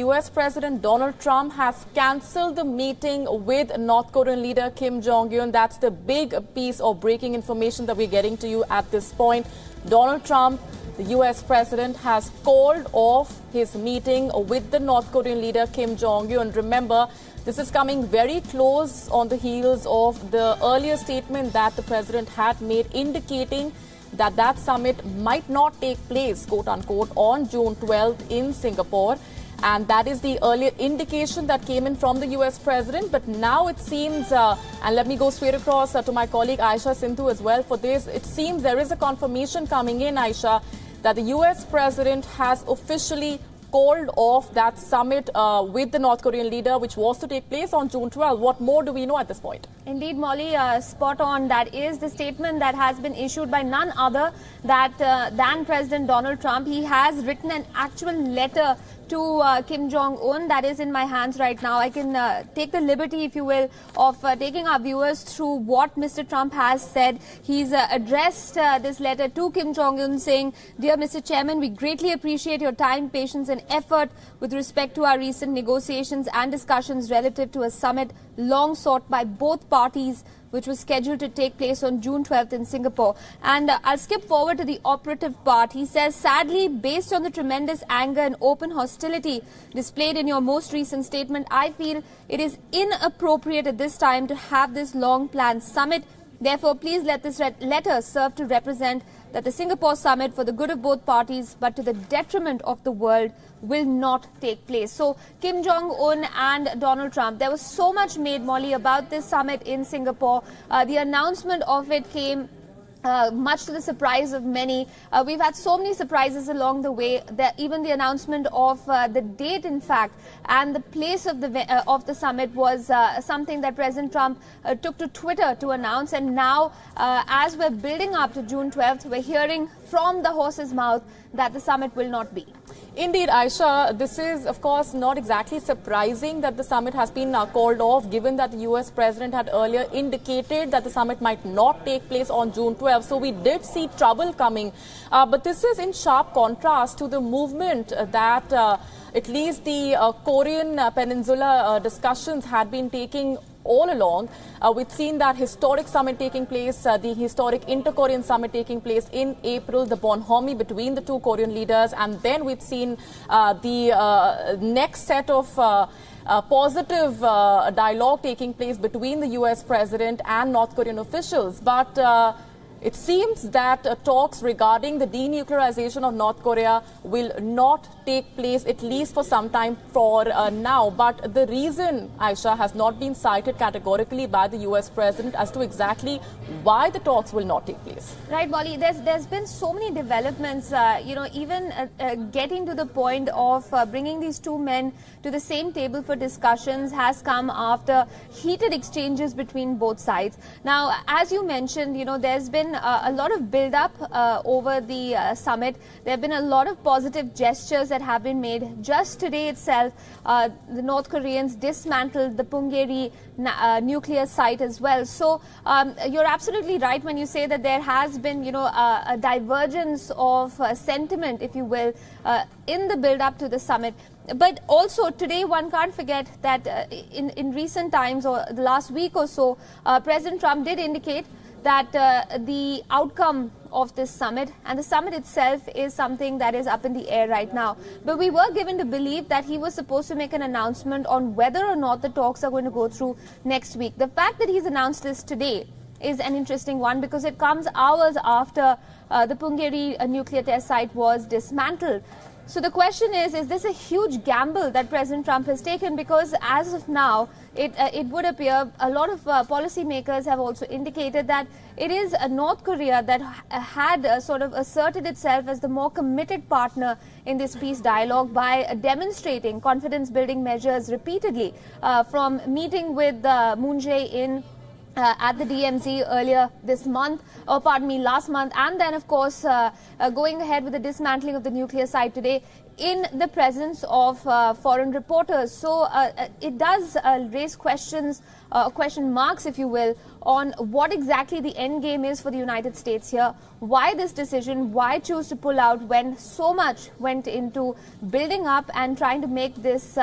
US President Donald Trump has cancelled the meeting with North Korean leader Kim Jong Un. That's the big piece of breaking information that we're getting to you at this point. Donald Trump, the US President, has called off his meeting with the North Korean leader Kim Jong Un. Remember, this is coming very close on the heels of the earlier statement that the President had made indicating that summit might not take place, quote unquote, on June 12th in Singapore. And that is the earlier indication that came in from the US President. But now it seems, and let me go straight across to my colleague Aisha Sindhu as well for this. It seems there is a confirmation coming in, Aisha, that the US President has officially called off that summit with the North Korean leader, which was to take place on June 12th. What more do we know at this point? Indeed, Molly, spot on. That is the statement that has been issued by none other than President Donald Trump. He has written an actual letter to Kim Jong Un that is in my hands right now. I can take the liberty, if you will, of taking our viewers through what Mr. Trump has said. He's addressed this letter to Kim Jong Un saying, "Dear Mr. Chairman, we greatly appreciate your time, patience and effort with respect to our recent negotiations and discussions relative to a summit long sought by both parties, which was scheduled to take place on June 12th in Singapore." And I'll skip forward to the operative part. He says, "Sadly, based on the tremendous anger and open hostility displayed in your most recent statement, I feel it is inappropriate at this time to have this long-planned summit. Therefore, please let this letter serve to represent that the Singapore summit, for the good of both parties but to the detriment of the world, will not take place." So Kim Jong Un and Donald Trump, there was so much made, Molly, about this summit in Singapore. The announcement of it came much to the surprise of many. We've had so many surprises along the way. Even the announcement of the date, in fact, and the place of the summit was something that President Trump took to Twitter to announce. And now, as we're building up to June 12th, we're hearing from the horse's mouth that the summit will not be. Indeed, Aisha, this is, of course, not exactly surprising that the summit has been called off, given that the US President had earlier indicated that the summit might not take place on June 12th. So we did see trouble coming. But this is in sharp contrast to the movement that at least the Korean Peninsula discussions had been taking all along. We've seen that historic summit taking place, the historic inter-Korean summit taking place in April, the bonhomie between the two Korean leaders, and then we've seen the next set of positive dialogue taking place between the US President and North Korean officials. But it seems that talks regarding the denuclearization of North Korea will not take place, at least for some time for now. But the reason, Aisha, has not been cited categorically by the US President as to exactly why the talks will not take place. Right, Molly. There's been so many developments, even getting to the point of bringing these two men to the same table for discussions has come after heated exchanges between both sides. Now, as you mentioned, there's been a lot of build-up over the summit. There have been a lot of positive gestures that have been made. Just today itself, the North Koreans dismantled the Punggye-ri nuclear site as well. So you're absolutely right when you say that there has been, a divergence of sentiment, if you will, in the build-up to the summit. But also today, one can't forget that in recent times, or the last week or so, President Trump did indicate that the outcome of this summit and the summit itself is something that is up in the air right now. But we were given to believe that he was supposed to make an announcement on whether or not the talks are going to go through next week. The fact that he's announced this today is an interesting one because it comes hours after the Punggye-ri nuclear test site was dismantled. So the question is this a huge gamble that President Trump has taken? Because as of now, it would appear a lot of policymakers have also indicated that it is North Korea that had sort of asserted itself as the more committed partner in this peace dialogue by demonstrating confidence-building measures repeatedly, from meeting with Moon Jae-in at the DMZ earlier this month, last month, and then, of course, going ahead with the dismantling of the nuclear site today. in the presence of foreign reporters. So it does raise questions, question marks, if you will, on what exactly the end game is for the United States here. Why this decision? Why choose to pull out when so much went into building up and trying to make this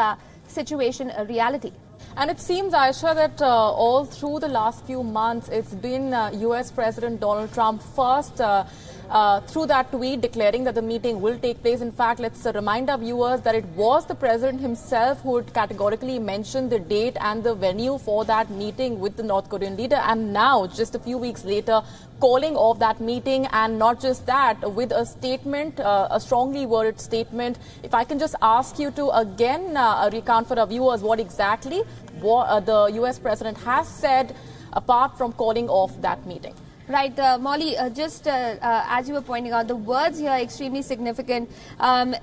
situation a reality? And it seems, Aisha, that all through the last few months, it's been U.S. President Donald Trump first through that tweet declaring that the meeting will take place. In fact, let's remind our viewers that it was the president himself who had categorically mentioned the date and the venue for that meeting with the North Korean leader. And now, just a few weeks later, calling off that meeting, and not just that, with a statement, a strongly worded statement. If I can just ask you to again recount for our viewers what exactly the U.S. president has said apart from calling off that meeting. Right, Molly, just as you were pointing out, the words here are extremely significant.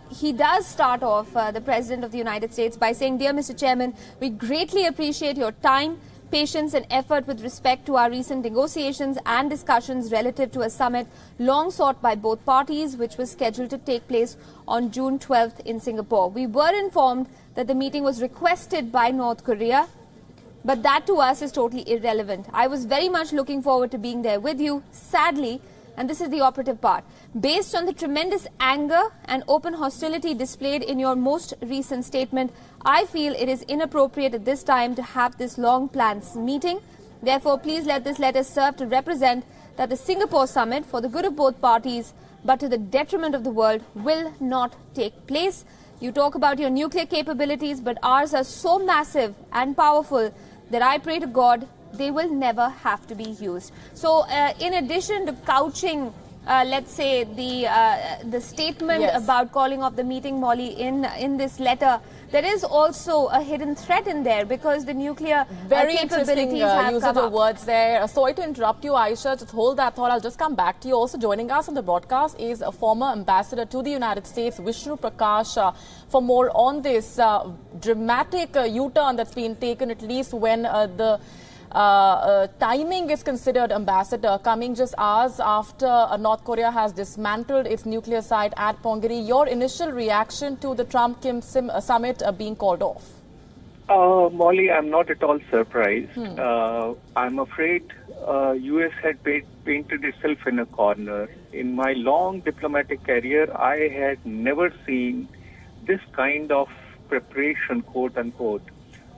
He does start off, the President of the United States, by saying, "Dear Mr. Chairman, we greatly appreciate your time, patience and effort with respect to our recent negotiations and discussions relative to a summit long sought by both parties, which was scheduled to take place on June 12th in Singapore. We were informed that the meeting was requested by North Korea, but that to us is totally irrelevant. I was very much looking forward to being there with you. Sadly," and this is the operative part, "based on the tremendous anger and open hostility displayed in your most recent statement, I feel it is inappropriate at this time to have this long-planned meeting. Therefore, please let this letter serve to represent that the Singapore summit, for the good of both parties, but to the detriment of the world, will not take place. You talk about your nuclear capabilities, but ours are so massive and powerful that I pray to God they will never have to be used." So in addition to couching, let's say, the statement about calling off the meeting, Molly, in this letter, there is also a hidden threat in there, because the nuclear capabilities have usage come of up. words there. Sorry to interrupt you, Aisha. Just hold that thought. I'll just come back to you. Also joining us on the broadcast is a former ambassador to the United States, Vishnu Prakash, for more on this dramatic U-turn that's been taken, at least when the timing is considered, Ambassador, coming just hours after North Korea has dismantled its nuclear site at Pongeri. Your initial reaction to the Trump-Kim summit being called off? Molly, I'm not at all surprised. I'm afraid U.S. had painted itself in a corner. In my long diplomatic career, I had never seen this kind of preparation, quote unquote,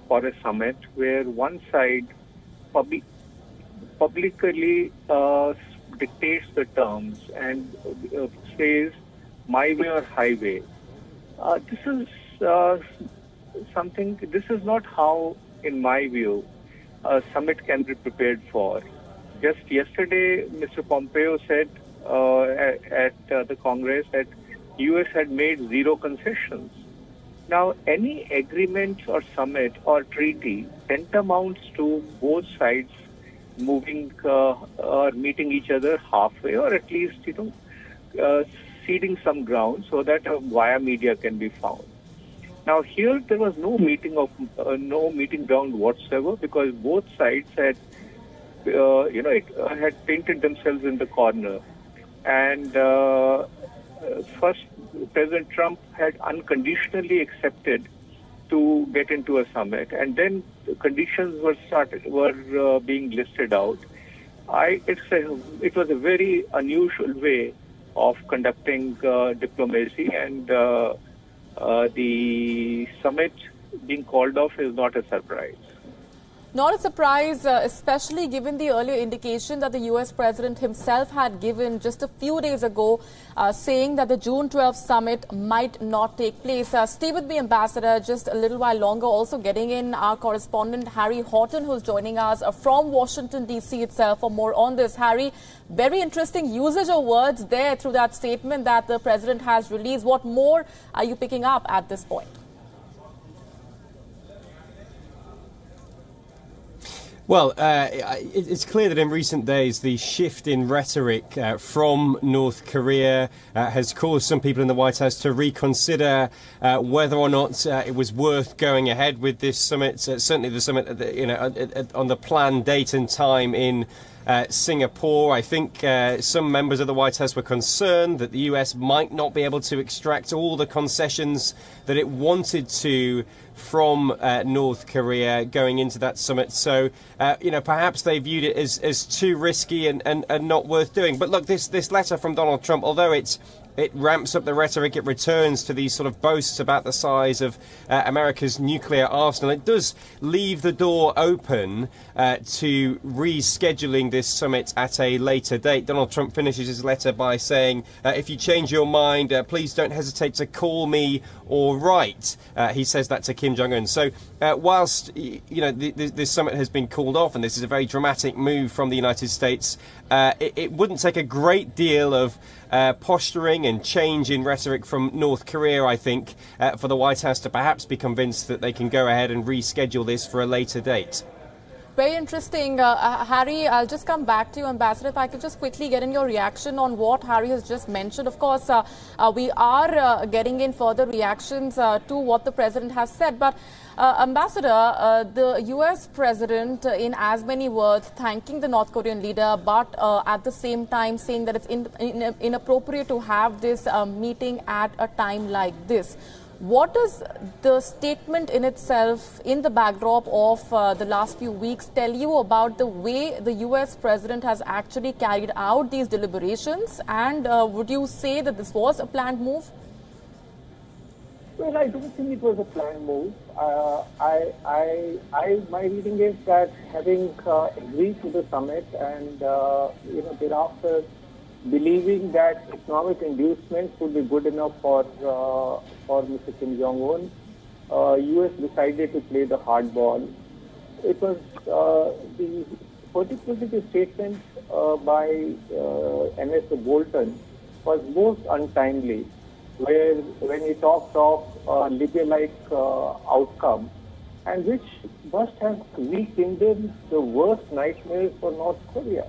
for a summit where one side publicly dictates the terms and says my way or highway. This is something. This is not how, in my view, a summit can be prepared for. Just yesterday, Mr. Pompeo said at the Congress that U.S. had made zero concessions. Now, any agreement or summit or treaty tantamounts to both sides moving or meeting each other halfway, or at least, ceding some ground so that a via media can be found. Now, here there was no meeting ground whatsoever, because both sides had, had painted themselves in the corner. And first, President Trump had unconditionally accepted to get into a summit, and then the conditions were being listed out. It was a very unusual way of conducting diplomacy, and the summit being called off is not a surprise. Not a surprise, especially given the earlier indication that the U.S. President himself had given just a few days ago, saying that the June 12th summit might not take place. Stay with me, Ambassador, just a little while longer. Also getting in our correspondent, Harry Horton, who's joining us from Washington, D.C. itself for more on this. Harry, very interesting usage of words there through that statement that the President has released. What more are you picking up at this point? Well, it's clear that in recent days the shift in rhetoric from North Korea has caused some people in the White House to reconsider whether or not it was worth going ahead with this summit. Certainly the summit, on the planned date and time in Singapore. I think some members of the White House were concerned that the US might not be able to extract all the concessions that it wanted to from North Korea going into that summit. So, perhaps they viewed it as too risky and not worth doing. But look, this letter from Donald Trump, although it ramps up the rhetoric, it returns to these sort of boasts about the size of America's nuclear arsenal. It does leave the door open to rescheduling this summit at a later date. Donald Trump finishes his letter by saying, if you change your mind, please don't hesitate to call me or write. He says that to Kim Jong Un. So whilst, this summit has been called off, and this is a very dramatic move from the United States, it wouldn't take a great deal of posturing and change in rhetoric from North Korea, I think, for the White House to perhaps be convinced that they can go ahead and reschedule this for a later date. Very interesting. Harry, I'll just come back to you, Ambassador. If I could just quickly get in your reaction on what Harry has just mentioned. Of course, we are getting in further reactions to what the President has said. But, Ambassador, the US President, in as many words, thanking the North Korean leader, but at the same time saying that it's inappropriate to have this meeting at a time like this. What does the statement in itself, in the backdrop of the last few weeks, tell you about the way the US President has actually carried out these deliberations? And would you say that this was a planned move? Well, I don't think it was a planned move. My reading is that having agreed to the summit and, thereafter believing that economic inducements would be good enough for Mr. Kim Jong Un, U.S. decided to play the hardball. It was particularly the statement by Ambassador Bolton was most untimely, when he talked of Libya-like outcome, and which must have rekindled the worst nightmares for North Korea.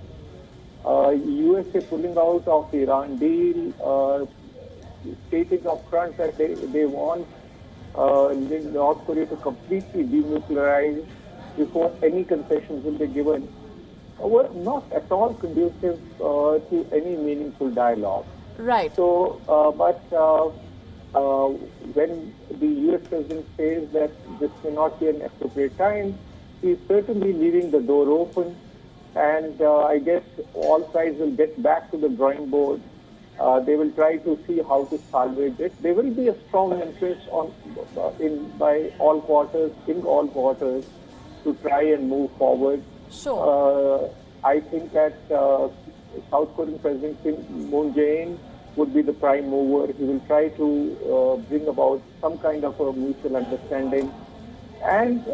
USA pulling out of the Iran deal, stating up front that they want North Korea to completely denuclearize before any concessions will be given, were not at all conducive to any meaningful dialogue. Right. So, when the US President says that this may not be an appropriate time, he's certainly leaving the door open. And I guess all sides will get back to the drawing board. They will try to see how to salvage it. There will be a strong interest in all quarters to try and move forward. Sure. I think that South Korean President Moon Jae-in would be the prime mover. He will try to bring about some kind of a mutual understanding. And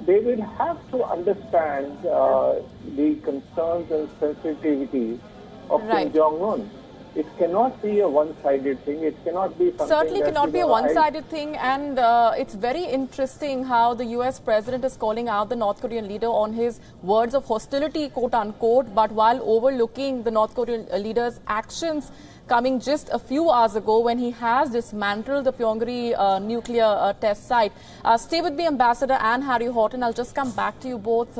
they will have to understand the concerns and sensitivities of Kim Jong Un. It cannot be a one-sided thing. It cannot be something certainly cannot be a one-sided thing, and it's very interesting how the US President is calling out the North Korean leader on his words of hostility, quote-unquote, but while overlooking the North Korean leader's actions coming just a few hours ago when he has dismantled the Pyongyang nuclear test site. Stay with me, Ambassador and Harry Horton. I'll just come back to you both.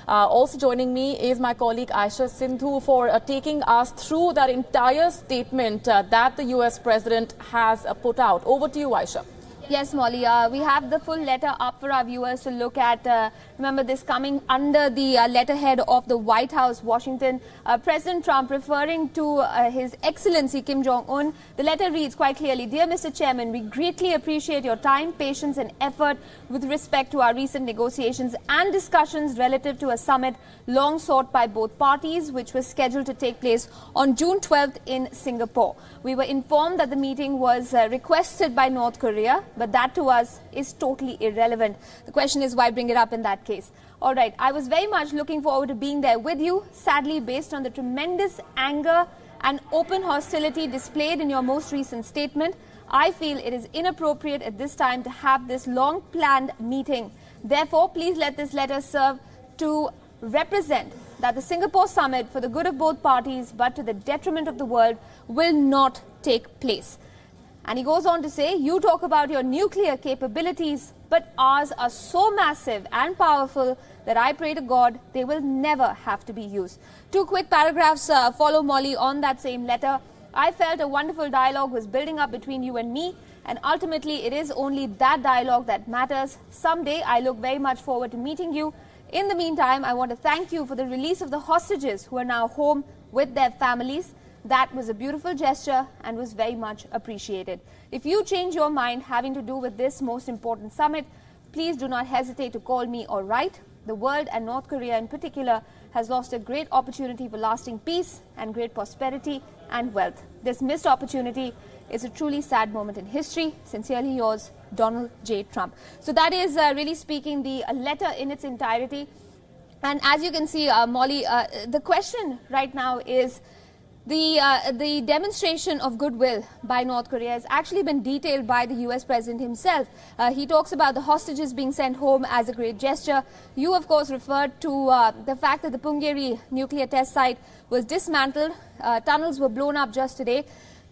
Also joining me is my colleague Aisha Sindhu for taking us through that entire statement that the US President has put out. Over to you, Aisha. Yes, Molly, we have the full letter up for our viewers to look at. Remember, this coming under the letterhead of the White House, Washington. President Trump referring to His Excellency Kim Jong Un. The letter reads quite clearly, "Dear Mr. Chairman, we greatly appreciate your time, patience and effort with respect to our recent negotiations and discussions relative to a summit long sought by both parties, which was scheduled to take place on June 12th in Singapore. We were informed that the meeting was requested by North Korea, but that to us is totally irrelevant. The question is, why bring it up in that case?" All right, I was very much looking forward to being there with you. Sadly, based on the tremendous anger and open hostility displayed in your most recent statement, I feel it is inappropriate at this time to have this long-planned meeting. Therefore, please let this letter serve to represent that the Singapore summit, for the good of both parties but to the detriment of the world, will not take place. And he goes on to say, you talk about your nuclear capabilities, but ours are so massive and powerful that I pray to God they will never have to be used. Two quick paragraphs follow, Molly, on that same letter. I felt a wonderful dialogue was building up between you and me, and ultimately it is only that dialogue that matters. Someday I look very much forward to meeting you. In the meantime, I want to thank you for the release of the hostages who are now home with their families. That was a beautiful gesture and was very much appreciated. If you change your mind having to do with this most important summit, please do not hesitate to call me or write. The world, and North Korea in particular, has lost a great opportunity for lasting peace and great prosperity and wealth. This missed opportunity is a truly sad moment in history. Sincerely yours, Donald J. Trump. So that is really speaking the letter in its entirety. And as you can see, Molly, the question right now is, the demonstration of goodwill by North Korea has actually been detailed by the US President himself. He talks about the hostages being sent home as a great gesture. You, of course, referred to the fact that the Punggye-ri nuclear test site was dismantled. Tunnels were blown up just today,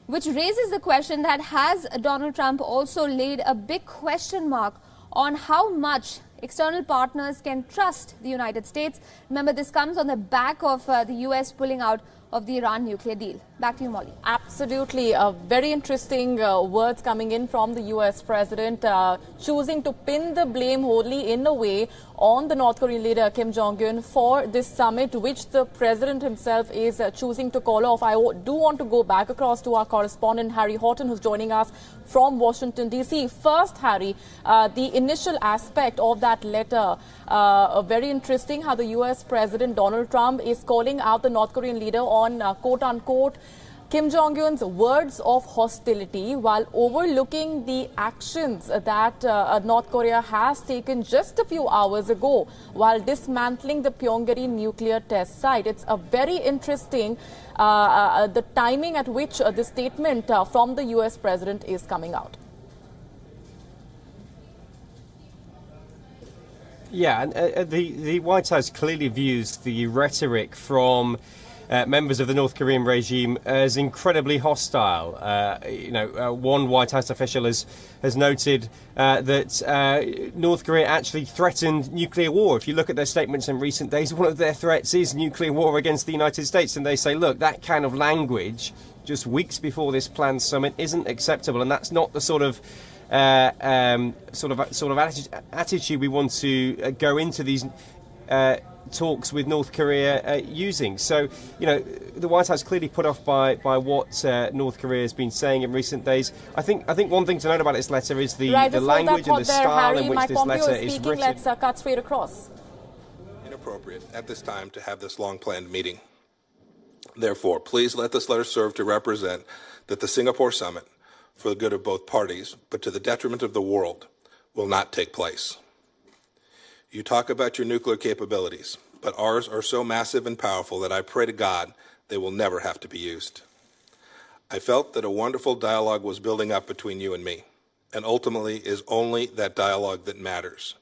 which raises the question that has Donald Trump also laid a big question mark on how much external partners can trust the United States. Remember, this comes on the back of the US pulling out of the Iran nuclear deal. Back to you, Molly. Absolutely. Very interesting words coming in from the US President, choosing to pin the blame wholly in a way on the North Korean leader Kim Jong Un for this summit, which the President himself is choosing to call off. I do want to go back across to our correspondent Harry Horton, who's joining us from Washington, D.C. First, Harry, the initial aspect of that letter, very interesting how the US President Donald Trump is calling out the North Korean leader on quote-unquote Kim Jong Un's words of hostility, while overlooking the actions that North Korea has taken just a few hours ago while dismantling the Pyongyang nuclear test site. It's a very interesting the timing at which the statement from the US President is coming out. Yeah, and the White House clearly views the rhetoric from members of the North Korean regime as incredibly hostile. One White House official has noted that North Korea actually threatened nuclear war. If you look at their statements in recent days, one of their threats is nuclear war against the United States. And they say, look, that kind of language just weeks before this planned summit isn't acceptable. And that's not the sort of attitude we want to go into these talks with North Korea using. So, the White House clearly put off by what North Korea has been saying in recent days. I think one thing to note about this letter is the language and the style in which this letter is written. Let's cut straight across. Inappropriate at this time to have this long-planned meeting. Therefore, please let this letter serve to represent that the Singapore summit, for the good of both parties, but to the detriment of the world, will not take place. You talk about your nuclear capabilities, but ours are so massive and powerful that I pray to God they will never have to be used. I felt that a wonderful dialogue was building up between you and me, and ultimately is only that dialogue that matters.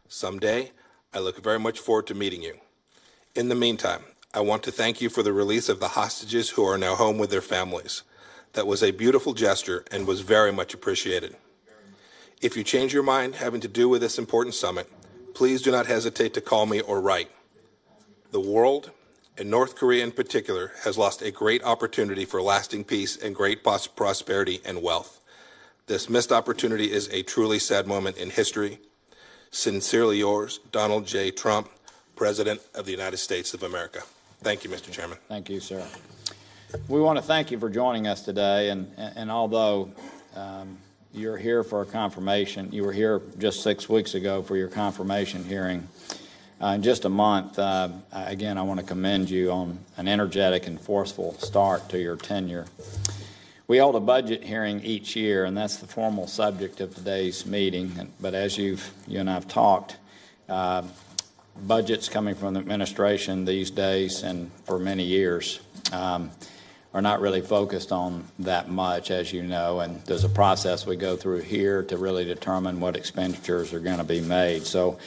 Someday, I look very much forward to meeting you. In the meantime, I want to thank you for the release of the hostages who are now home with their families. That was a beautiful gesture and was very much appreciated. If you change your mind having to do with this important summit, please do not hesitate to call me or write. The world, and North Korea in particular, has lost a great opportunity for lasting peace and great prosperity and wealth. This missed opportunity is a truly sad moment in history. Sincerely yours, Donald J. Trump, President of the United States of America. Thank you, Mr. Chairman. Thank you, sir. We want to thank you for joining us today, and although you're here for a confirmation, you were here just 6 weeks ago for your confirmation hearing. In just a month, again, I want to commend you on an energetic and forceful start to your tenure. We hold a budget hearing each year, and that's the formal subject of today's meeting. But as you and I have talked, budgets coming from the administration these days and for many years are not really focused on that much, as you know, and there's a process we go through here to really determine what expenditures are going to be made. So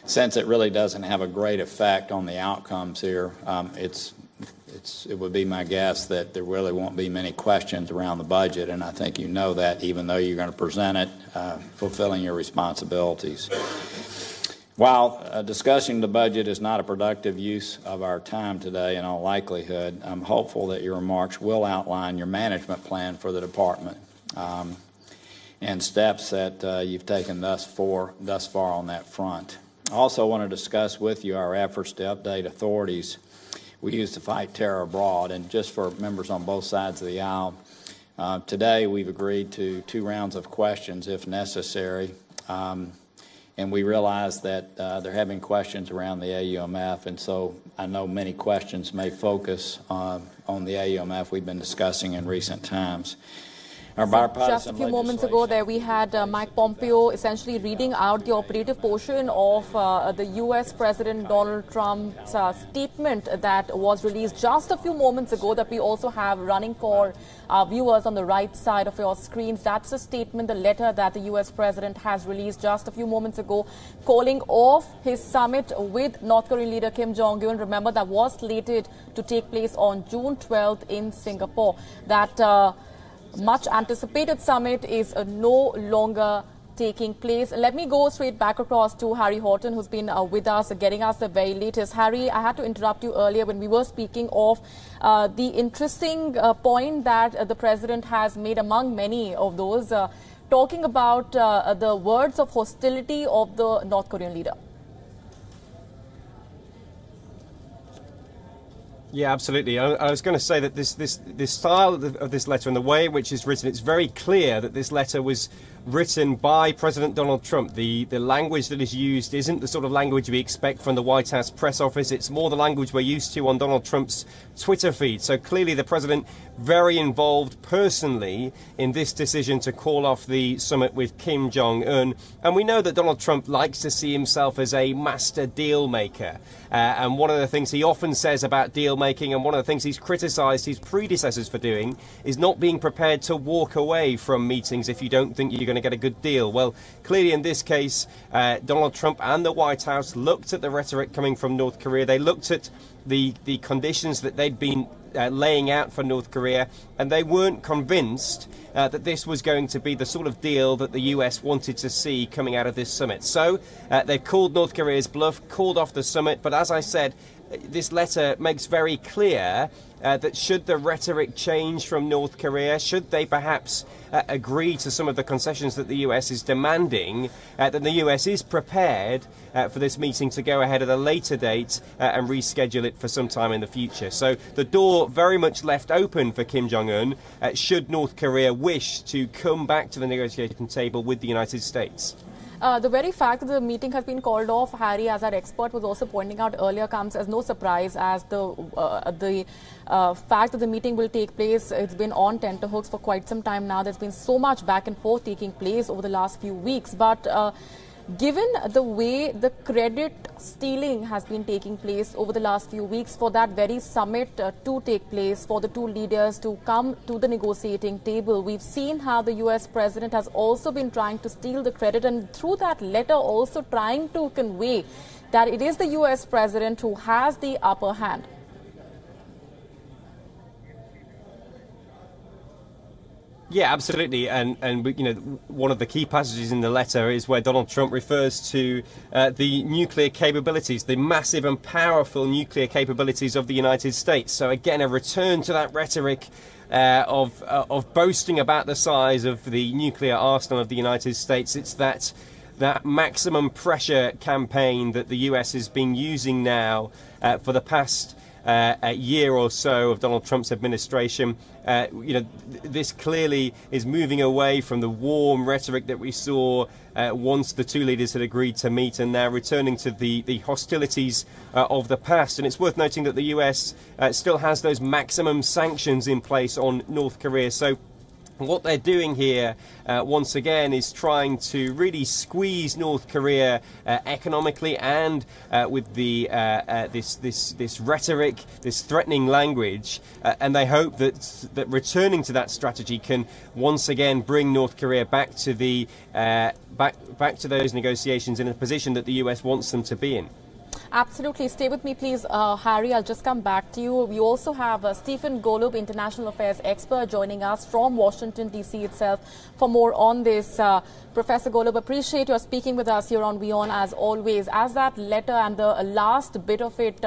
since it really doesn't have a great effect on the outcomes here, it's it would be my guess that there really won't be many questions around the budget, and I think you know that, even though you're going to present it, fulfilling your responsibilities. While discussing the budget is not a productive use of our time today, in all likelihood, I'm hopeful that your remarks will outline your management plan for the department and steps that you've taken thus far on that front. I also want to discuss with you our efforts to update authorities we use to fight terror abroad. And just for members on both sides of the aisle, today we've agreed to 2 rounds of questions if necessary. And we realize that there have been questions around the AUMF, and so I know many questions may focus on the AUMF we've been discussing in recent times. Just a few moments ago there we had Mike Pompeo essentially reading out the operative portion of the U.S. President Donald Trump's statement that was released just a few moments ago, that we also have running for our viewers on the right side of your screens. That's a statement, the letter that the U.S. President has released just a few moments ago, calling off his summit with North Korean leader Kim Jong Un. Remember, that was slated to take place on June 12th in Singapore. That much anticipated summit is no longer taking place. Let me go straight back across to Harry Horton, who's been with us, getting us the very latest. Harry, I had to interrupt you earlier when we were speaking of the interesting point that the president has made, among many of those, talking about the words of hostility of the North Korean leader. Yeah, absolutely. I was going to say that this style of this letter and the way in which it's written, it's very clear that this letter was written by President Donald Trump. The language that is used isn't the sort of language we expect from the White House press office. It's more the language we're used to on Donald Trump's Twitter feed. So clearly the president very involved personally in this decision to call off the summit with Kim Jong Un. And we know that Donald Trump likes to see himself as a master deal maker. And one of the things he often says about deal making, and one of the things he's criticized his predecessors for doing, is not being prepared to walk away from meetings if you don't think you're going to get a good deal. Well, clearly in this case, Donald Trump and the White House looked at the rhetoric coming from North Korea. They looked at the conditions that they'd been laying out for North Korea, and they weren't convinced that this was going to be the sort of deal that the US wanted to see coming out of this summit. So they've called North Korea's bluff, called off the summit. But as I said, this letter makes very clear that should the rhetoric change from North Korea, should they perhaps agree to some of the concessions that the US is demanding, then the US is prepared for this meeting to go ahead at a later date and reschedule it for some time in the future. So the door very much left open for Kim Jong Un should North Korea wish to come back to the negotiating table with the United States. The very fact that the meeting has been called off, Harry, as our expert was also pointing out earlier, comes as no surprise, as the fact that the meeting will take place, it's been on tenterhooks for quite some time now. There's been so much back and forth taking place over the last few weeks. But given the way the credit stealing has been taking place over the last few weeks for that very summit to take place, for the two leaders to come to the negotiating table, we've seen how the US president has also been trying to steal the credit, and through that letter also trying to convey that it is the US president who has the upper hand. Yeah, absolutely. And you know, one of the key passages in the letter is where Donald Trump refers to the nuclear capabilities, the massive and powerful nuclear capabilities of the United States. So again, a return to that rhetoric of boasting about the size of the nuclear arsenal of the United States. It's that maximum pressure campaign that the US has been using now for the past a year or so of Donald Trump's administration. You know, this clearly is moving away from the warm rhetoric that we saw once the two leaders had agreed to meet, and now returning to the hostilities of the past. And it's worth noting that the US still has those maximum sanctions in place on North Korea. So what they're doing here, once again, is trying to really squeeze North Korea economically and with the this rhetoric, this threatening language, and they hope that returning to that strategy can once again bring North Korea back to the back to those negotiations in a position that the US wants them to be in. Absolutely. Stay with me, please, Harry. I'll just come back to you. We also have Stephen Golub, international affairs expert, joining us from Washington, D.C. itself for more on this. Professor Golub, appreciate your speaking with us here on WION as always. As that letter and the last bit of it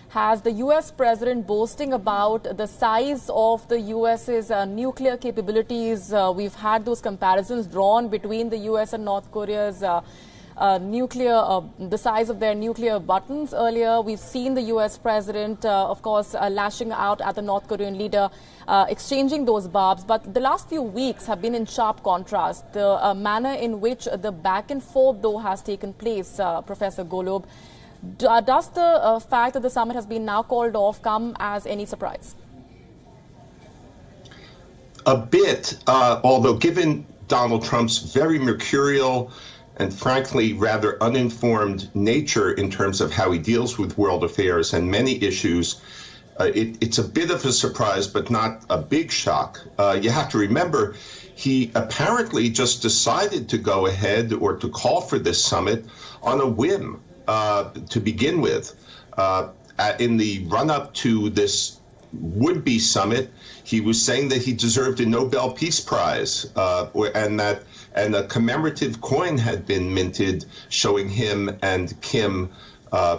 has the U.S. president boasting about the size of the U.S.'s nuclear capabilities. We've had those comparisons drawn between the U.S. and North Korea's the size of their nuclear buttons earlier. We've seen the U.S. president, of course, lashing out at the North Korean leader, exchanging those barbs. But the last few weeks have been in sharp contrast. The manner in which the back and forth, though, has taken place, Professor Golub. Does the fact that the summit has been now called off come as any surprise? A bit, although given Donald Trump's very mercurial and frankly rather uninformed nature in terms of how he deals with world affairs and many issues, it's a bit of a surprise, but not a big shock. You have to remember, he apparently just decided to go ahead or to call for this summit on a whim to begin with. In the run-up to this would-be summit, he was saying that he deserved a Nobel Peace Prize, and a commemorative coin had been minted showing him and Kim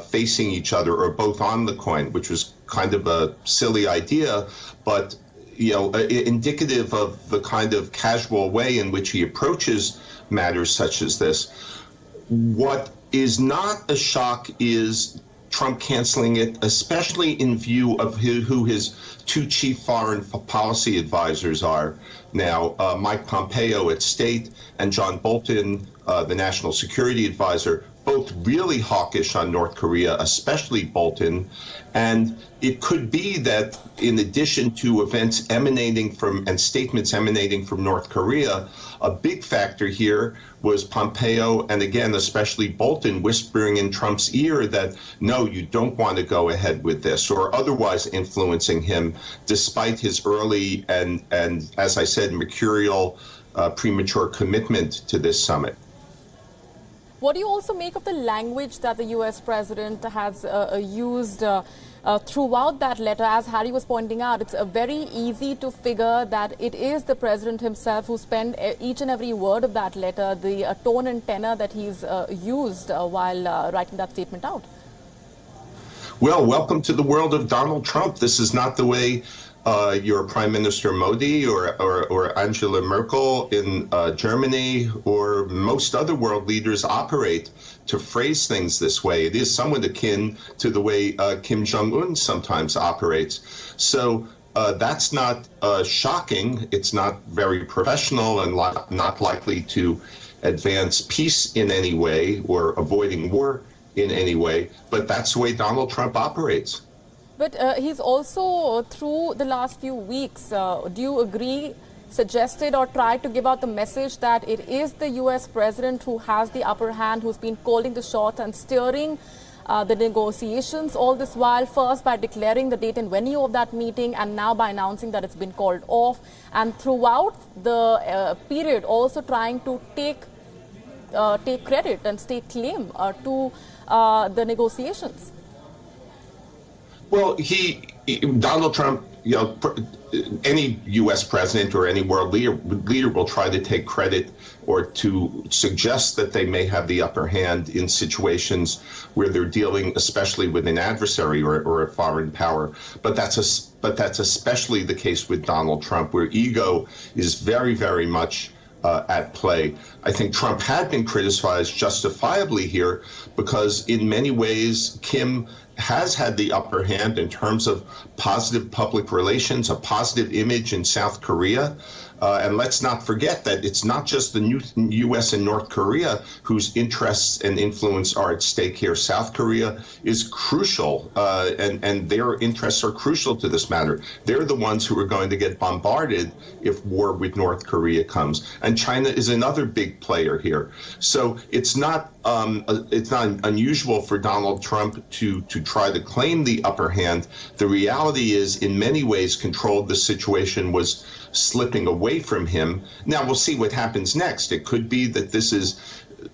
facing each other or both on the coin, which was kind of a silly idea, but indicative of the kind of casual way in which he approaches matters such as this. What is not a shock is Trump canceling it, especially in view of who his two chief foreign policy advisors are now, Mike Pompeo at State and John Bolton, the national security advisor, both really hawkish on North Korea, especially Bolton. And it could be that in addition to events emanating from and statements emanating from North Korea, a big factor here was Pompeo and again, especially Bolton, whispering in Trump's ear that, no, you don't want to go ahead with this, or otherwise influencing him despite his early and as I said, mercurial, premature commitment to this summit. What do you also make of the language that the U.S. president has used throughout that letter? As Harry was pointing out, it's very easy to figure that it is the president himself who spent each and every word of that letter, the tone and tenor that he's used while writing that statement out. Well, welcome to the world of Donald Trump. This is not the way your Prime Minister Modi or Angela Merkel in Germany or most other world leaders operate to phrase things this way. It is somewhat akin to the way Kim Jong Un sometimes operates. So that's not shocking. It's not very professional and not likely to advance peace in any way or avoiding war in any way. But that's the way Donald Trump operates. But he's also, through the last few weeks, do you agree, suggested or tried to give out the message that it is the U.S. president who has the upper hand, who's been calling the shots and steering the negotiations, all this while, first by declaring the date and venue of that meeting and now by announcing that it's been called off, and throughout the period also trying to take credit and stake claim to the negotiations? Well, Donald Trump, any U.S. president or any world leader will try to take credit or to suggest that they may have the upper hand in situations where they're dealing, especially with an adversary or a foreign power. But that's especially the case with Donald Trump, where ego is very, very much at play. I think Trump had been criticized justifiably here because in many ways Kim has had the upper hand in terms of positive public relations, a positive image in South Korea. And let's not forget that it's not just the U.S. and North Korea whose interests and influence are at stake here. South Korea is crucial, and their interests are crucial to this matter. They're the ones who are going to get bombarded if war with North Korea comes. And China is another big player here. So it's not unusual for Donald Trump to try to claim the upper hand. The reality is, in many ways, control of the situation was slipping away from him. Now we'll see what happens next. It could be that this is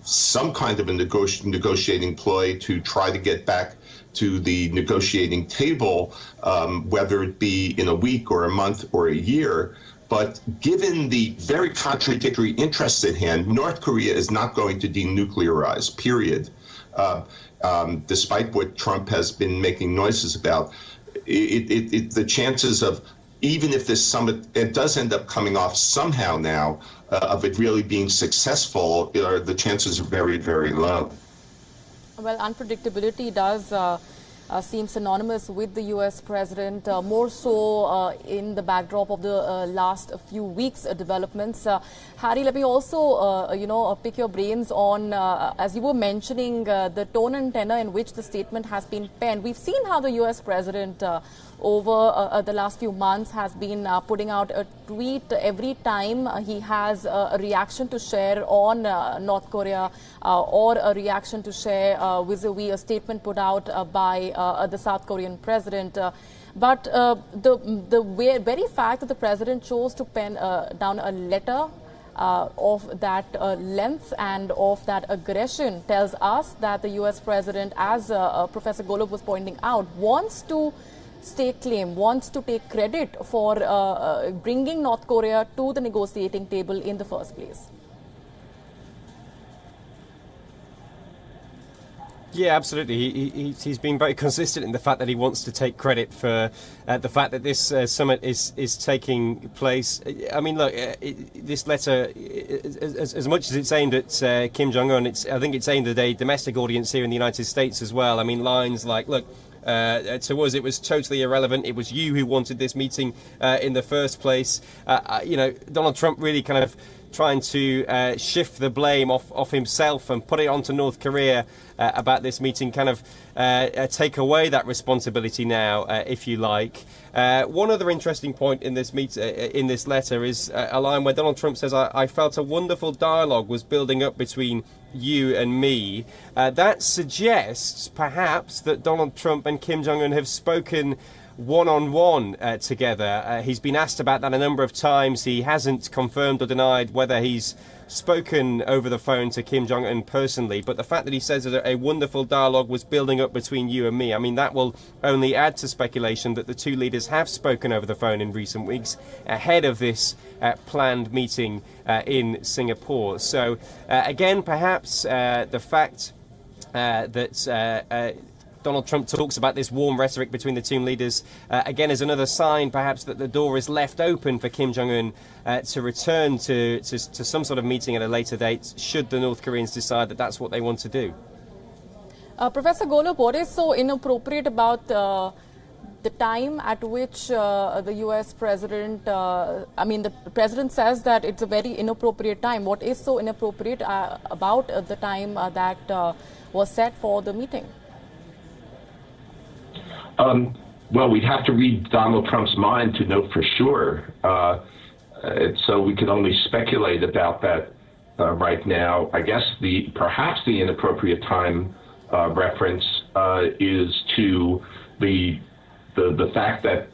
some kind of a negotiating ploy to try to get back to the negotiating table, whether it be in a week or a month or a year. But given the very contradictory interests at hand, North Korea is not going to denuclearize, period. Despite what Trump has been making noises about, the chances of, even if this summit, it does end up coming off somehow now, of it really being successful, the chances are very, very low. Well, unpredictability does seem synonymous with the U.S. president, more so in the backdrop of the last few weeks' developments. Harry, let me also, pick your brains on, as you were mentioning, the tone and tenor in which the statement has been penned. We've seen how the U.S. president over the last few months has been putting out a tweet every time he has a reaction to share on North Korea or a reaction to share vis-a-vis a statement put out by the South Korean president. But the very fact that the president chose to pen down a letter of that length and of that aggression tells us that the U.S. president, as Professor Golub was pointing out, wants to stake claim, wants to take credit for bringing North Korea to the negotiating table in the first place. Yeah, absolutely. He's been very consistent in the fact that he wants to take credit for the fact that this summit is taking place. I mean, look, this letter, as much as it's aimed at Kim Jong Un, I think it's aimed at a domestic audience here in the United States as well. I mean, lines like, look, to us, it was totally irrelevant. It was you who wanted this meeting in the first place. Donald Trump really kind of trying to shift the blame off himself and put it onto North Korea about this meeting, kind of take away that responsibility now, if you like. One other interesting point in this in this letter is a line where Donald Trump says, I felt a wonderful dialogue was building up between you and me. That suggests perhaps that Donald Trump and Kim Jong Un have spoken one-on-one together. He's been asked about that a number of times. He hasn't confirmed or denied whether he's spoken over the phone to Kim Jong Un personally, but the fact that he says that a wonderful dialogue was building up between you and me, I mean, that will only add to speculation that the two leaders have spoken over the phone in recent weeks ahead of this planned meeting in Singapore. So again, perhaps the fact that Donald Trump talks about this warm rhetoric between the two leaders, again, is another sign, perhaps, that the door is left open for Kim Jong Un to return to some sort of meeting at a later date, should the North Koreans decide that that's what they want to do. Professor Golub, what is so inappropriate about the time at which the U.S. president, the president says that it's a very inappropriate time. What is so inappropriate about the time that was set for the meeting? Well, we'd have to read Donald Trump's mind to know for sure. So we can only speculate about that right now. I guess perhaps the inappropriate time reference is to the fact that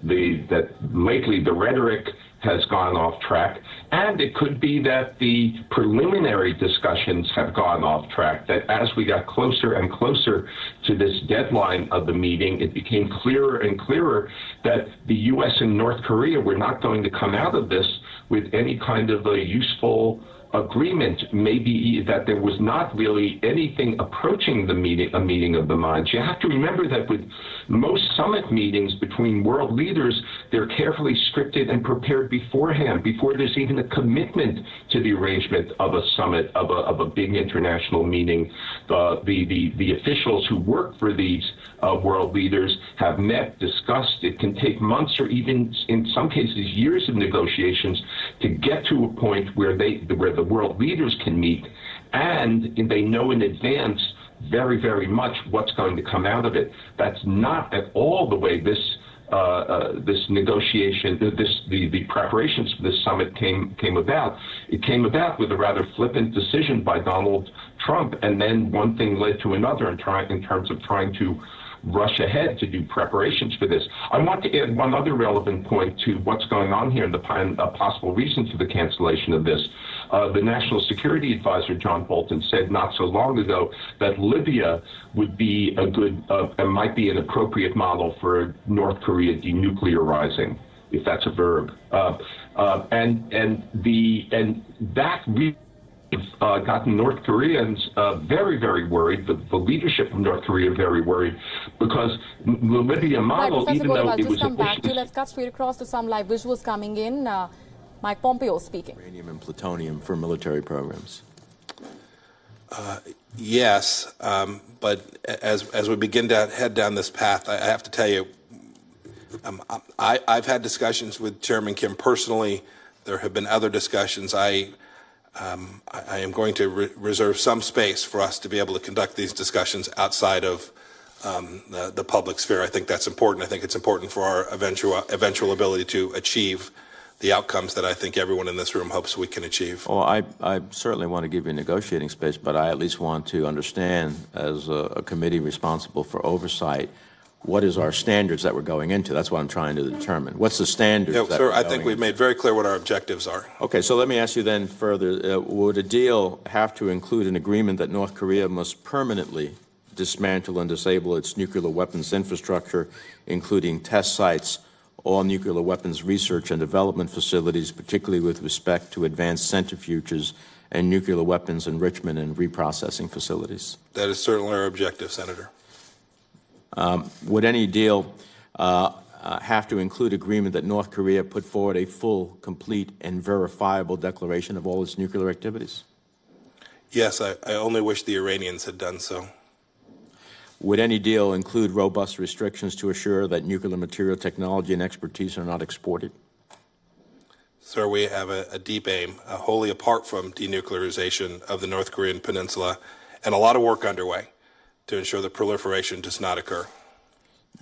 lately the rhetoric has gone off track, and it could be that the preliminary discussions have gone off track, that as we got closer and closer to this deadline of the meeting, it became clearer and clearer that the U.S. and North Korea were not going to come out of this with any kind of a useful agreement, maybe that there was not really anything approaching a meeting of the minds. You have to remember that with most summit meetings between world leaders, they're carefully scripted and prepared beforehand, before there's even a commitment to the arrangement of a summit, of a big international meeting. The officials who work for these world leaders have met, discussed. It can take months or even, in some cases, years of negotiations to get to a point where the world leaders can meet, and they know in advance very, very much what's going to come out of it. That's not at all the way this negotiation, the preparations for this summit came about. It came about with a rather flippant decision by Donald Trump, and then one thing led to another in terms of trying to rush ahead to do preparations for this. I want to add one other relevant point to what's going on here and the possible reason for the cancellation of this. The National Security Advisor, John Bolton, said not so long ago that Libya would be a good, might be an appropriate model for North Korea denuclearizing, if that's a verb. And that really gotten North Koreans very, very worried, the leadership of North Korea very worried, because the Libya model, right, even Gordon, though I'll it just was come back to you. Let's cut straight across to some live visuals coming in. Mike Pompeo speaking. Uranium and plutonium for military programs. Yes, but as we begin to head down this path, I have to tell you, I've had discussions with Chairman Kim personally. There have been other discussions. I am going to reserve some space for us to be able to conduct these discussions outside of the public sphere. I think that's important. I think it's important for our eventual ability to achieve the outcomes that I think everyone in this room hopes we can achieve. Well, I certainly want to give you negotiating space, but I at least want to understand, as a committee responsible for oversight, what is our standards that we're going into? That's what I'm trying to determine. What's the standards? Yeah, sir, I think we've made very clear what our objectives are. Okay, so let me ask you then further, would a deal have to include an agreement that North Korea must permanently dismantle and disable its nuclear weapons infrastructure, including test sites, all nuclear weapons research and development facilities, particularly with respect to advanced centrifuges and nuclear weapons enrichment and reprocessing facilities? That is certainly our objective, Senator. Would any deal have to include agreement that North Korea put forward a full, complete, and verifiable declaration of all its nuclear activities? Yes, I only wish the Iranians had done so. Would any deal include robust restrictions to assure that nuclear material technology and expertise are not exported? Sir, we have a deep aim, wholly apart from denuclearization of the North Korean peninsula, and a lot of work underway to ensure that proliferation does not occur.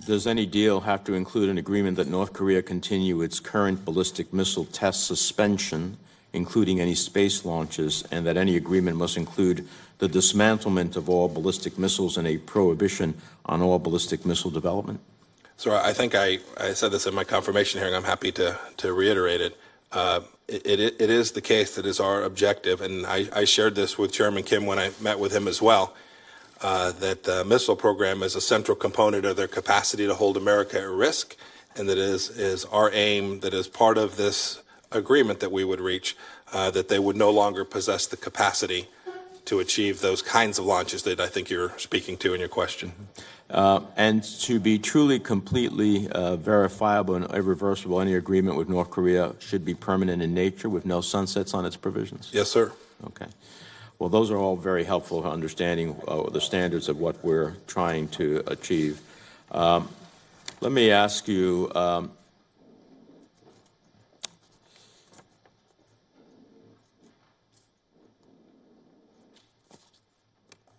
Does any deal have to include an agreement that North Korea continue its current ballistic missile test suspension, including any space launches, and that any agreement must include the dismantlement of all ballistic missiles and a prohibition on all ballistic missile development? So I think I said this in my confirmation hearing. I'm happy to reiterate it. It is the case that is our objective, and I shared this with Chairman Kim when I met with him as well, that the missile program is a central component of their capacity to hold America at risk, and that is our aim, that is part of this agreement that we would reach, that they would no longer possess the capacity to achieve those kinds of launches that I think you're speaking to in your question. And to be truly, completely verifiable and irreversible, any agreement with North Korea should be permanent in nature with no sunsets on its provisions? Yes, sir. Okay. Well, those are all very helpful for understanding the standards of what we're trying to achieve. Let me ask you,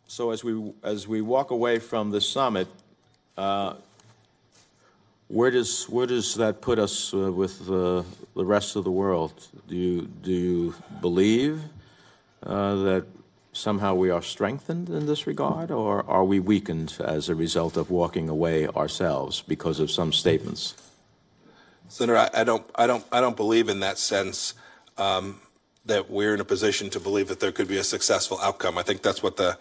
so as we walk away from the summit, where does that put us with the rest of the world? Do you believe that somehow we are strengthened in this regard, or are we weakened as a result of walking away ourselves because of some statements? Senator, I don't believe in that sense that we're in a position to believe that there could be a successful outcome. I think that's what the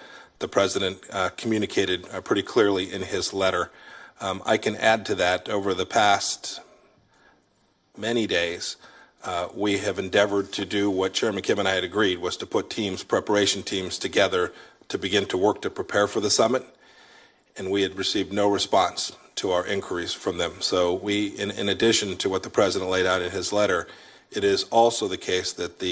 President communicated pretty clearly in his letter. I can add to that, over the past many days, we have endeavored to do what Chairman Kim and I had agreed, was to put preparation teams together to begin to work to prepare for the summit, and we had received no response to our inquiries from them. So we, in addition to what the President laid out in his letter, it is also the case that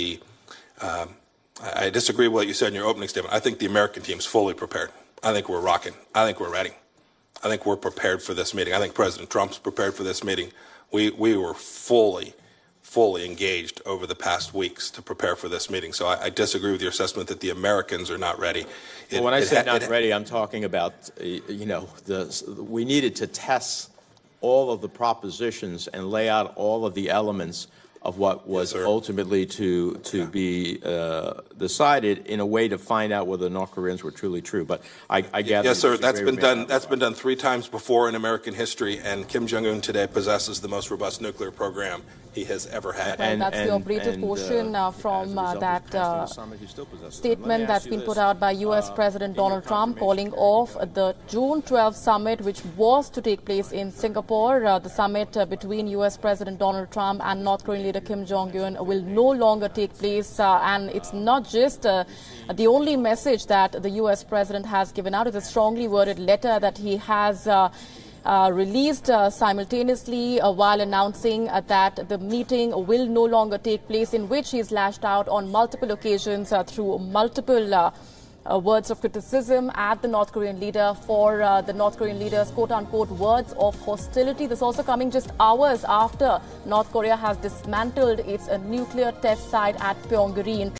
I disagree with what you said in your opening statement. I think the American team is fully prepared. I think we're rocking. I think we're ready. I think we're prepared for this meeting. I think President Trump's prepared for this meeting. We were fully engaged over the past weeks to prepare for this meeting. So I disagree with your assessment that the Americans are not ready. Well, when I say not ready, I'm talking about, we needed to test all of the propositions and lay out all of the elements of what was ultimately to be decided in a way to find out whether the North Koreans were truly true. But I gather, yes, sir. That's been done. That's been done 3 times before in American history, and Kim Jong Un today possesses the most robust nuclear program he has ever had. Well, that's the operative portion from that statement that's been put out by U.S. President Donald Trump, calling off the June 12th summit, which was to take place in Singapore. The summit between U.S. President Donald Trump and North Korean leader Kim Jong Un will no longer take place. And it's not just the only message that the U.S. president has given out. It's a strongly worded letter that he has released simultaneously while announcing that the meeting will no longer take place, in which he's lashed out on multiple occasions through multiple words of criticism at the North Korean leader for the North Korean leader's quote-unquote words of hostility. This also coming just hours after North Korea has dismantled its nuclear test site at Pyongyang.